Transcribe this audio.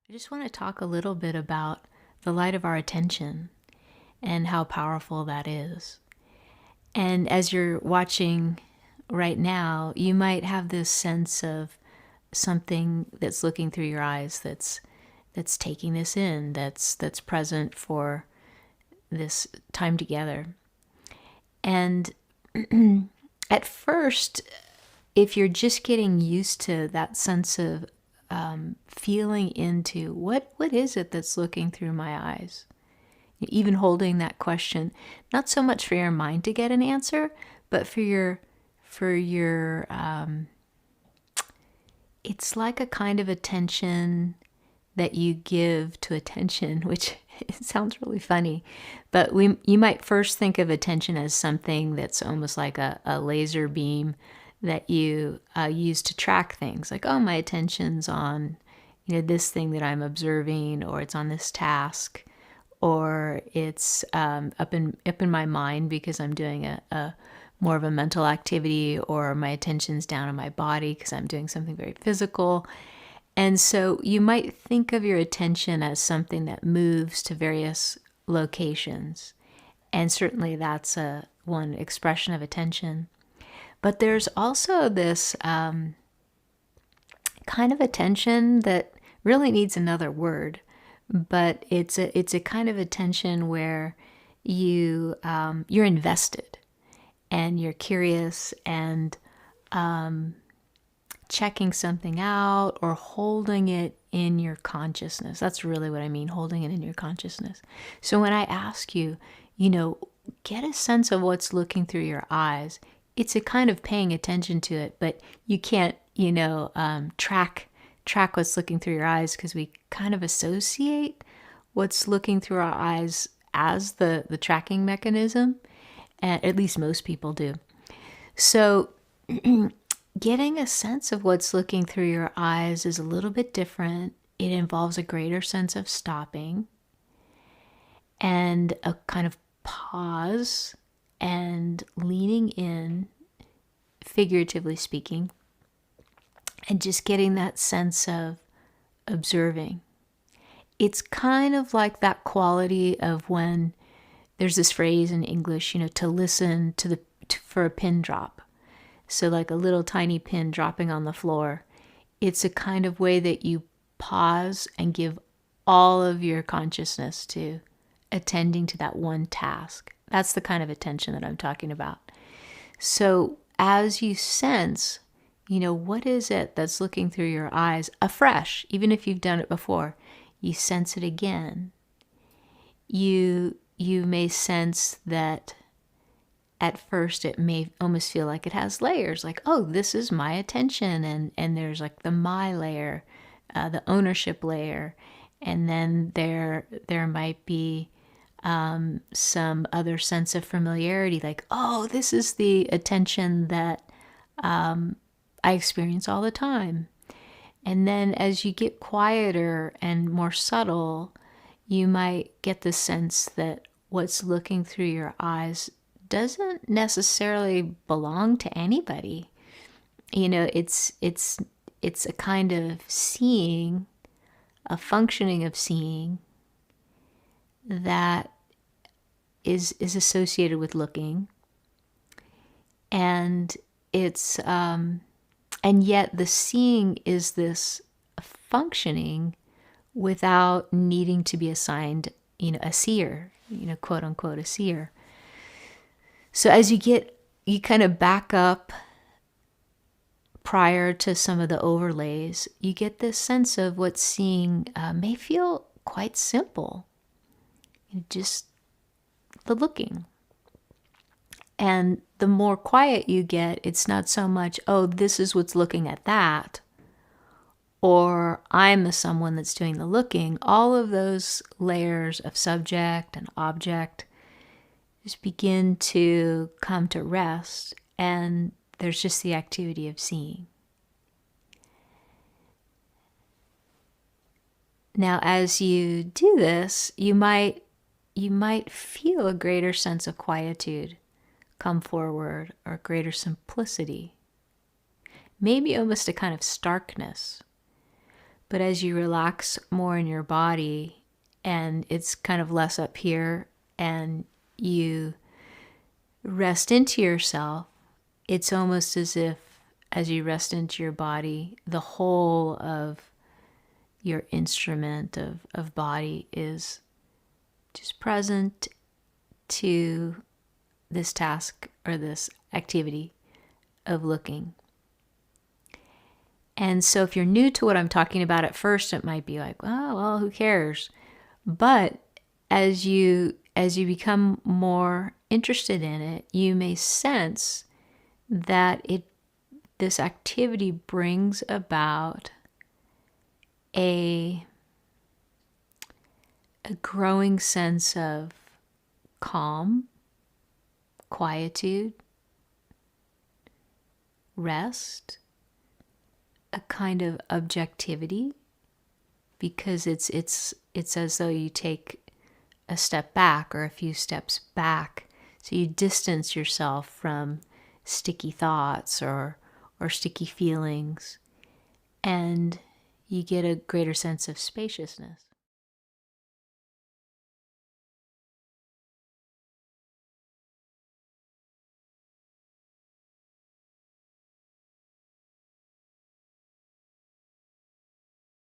I just want to talk a little bit about the light of our attention and how powerful that is. And as you're watching right now, you might have this sense of something that's looking through your eyes that's taking this in, that's present for this time together. And at first, if you're just getting used to that sense of feeling into what is it that's looking through my eyes, even holding that question, not so much for your mind to get an answer, but for your it's like a kind of attention that you give to attention, which it sounds really funny, but you might first think of attention as something that's almost like a laser beam that you use to track things. Like, oh, my attention's on, this thing that I'm observing, or it's on this task, or it's up in my mind because I'm doing a more of a mental activity, or my attention's down in my body because I'm doing something very physical. And so you might think of your attention as something that moves to various locations. And certainly that's one expression of attention. But there's also this kind of attention that really needs another word. But it's a kind of attention where you're invested and you're curious and checking something out or holding it in your consciousness. That's really what I mean, holding it in your consciousness. So when I ask you, get a sense of what's looking through your eyes, it's a kind of paying attention to it, but you can't, track what's looking through your eyes because we kind of associate what's looking through our eyes as the tracking mechanism, and at least most people do. So getting a sense of what's looking through your eyes is a little bit different. It involves a greater sense of stopping and a kind of pause and leaning in, figuratively speaking, and just getting that sense of observing. It's kind of like that quality of when there's this phrase in English, to listen for a pin drop. So like a little tiny pin dropping on the floor. It's a kind of way that you pause and give all of your consciousness to attending to that one task. That's the kind of attention that I'm talking about. So as you sense, what is it that's looking through your eyes afresh, even if you've done it before, you sense it again. You may sense that at first it may almost feel like it has layers, like, oh, this is my attention, and there's like the my layer, the ownership layer, and then there might be some other sense of familiarity, like, oh, this is the attention that I experience all the time. And then as you get quieter and more subtle, you might get the sense that what's looking through your eyes doesn't necessarily belong to anybody. It's a kind of seeing, a functioning of seeing that is associated with looking, and it's and yet the seeing is this functioning without needing to be assigned, a seer, quote unquote, a seer. So as you kind of back up prior to some of the overlays, you get this sense of what seeing may feel quite simple. Just the looking. And the more quiet you get, it's not so much, oh, this is what's looking at that, or I'm the someone that's doing the looking. All of those layers of subject and object just begin to come to rest, and there's just the activity of seeing. Now, as you do this, you might feel a greater sense of quietude come forward, or greater simplicity, maybe almost a kind of starkness. But as you relax more in your body and it's kind of less up here and you rest into yourself, it's almost as if as you rest into your body, the whole of your instrument of body is just present to this task or this activity of looking. And so if you're new to what I'm talking about at first, it might be like, oh, well, who cares? But as you become more interested in it, you may sense that this activity brings about a growing sense of calm, quietude, rest, a kind of objectivity, because it's as though you take a step back or a few steps back, so you distance yourself from sticky thoughts or sticky feelings, and you get a greater sense of spaciousness.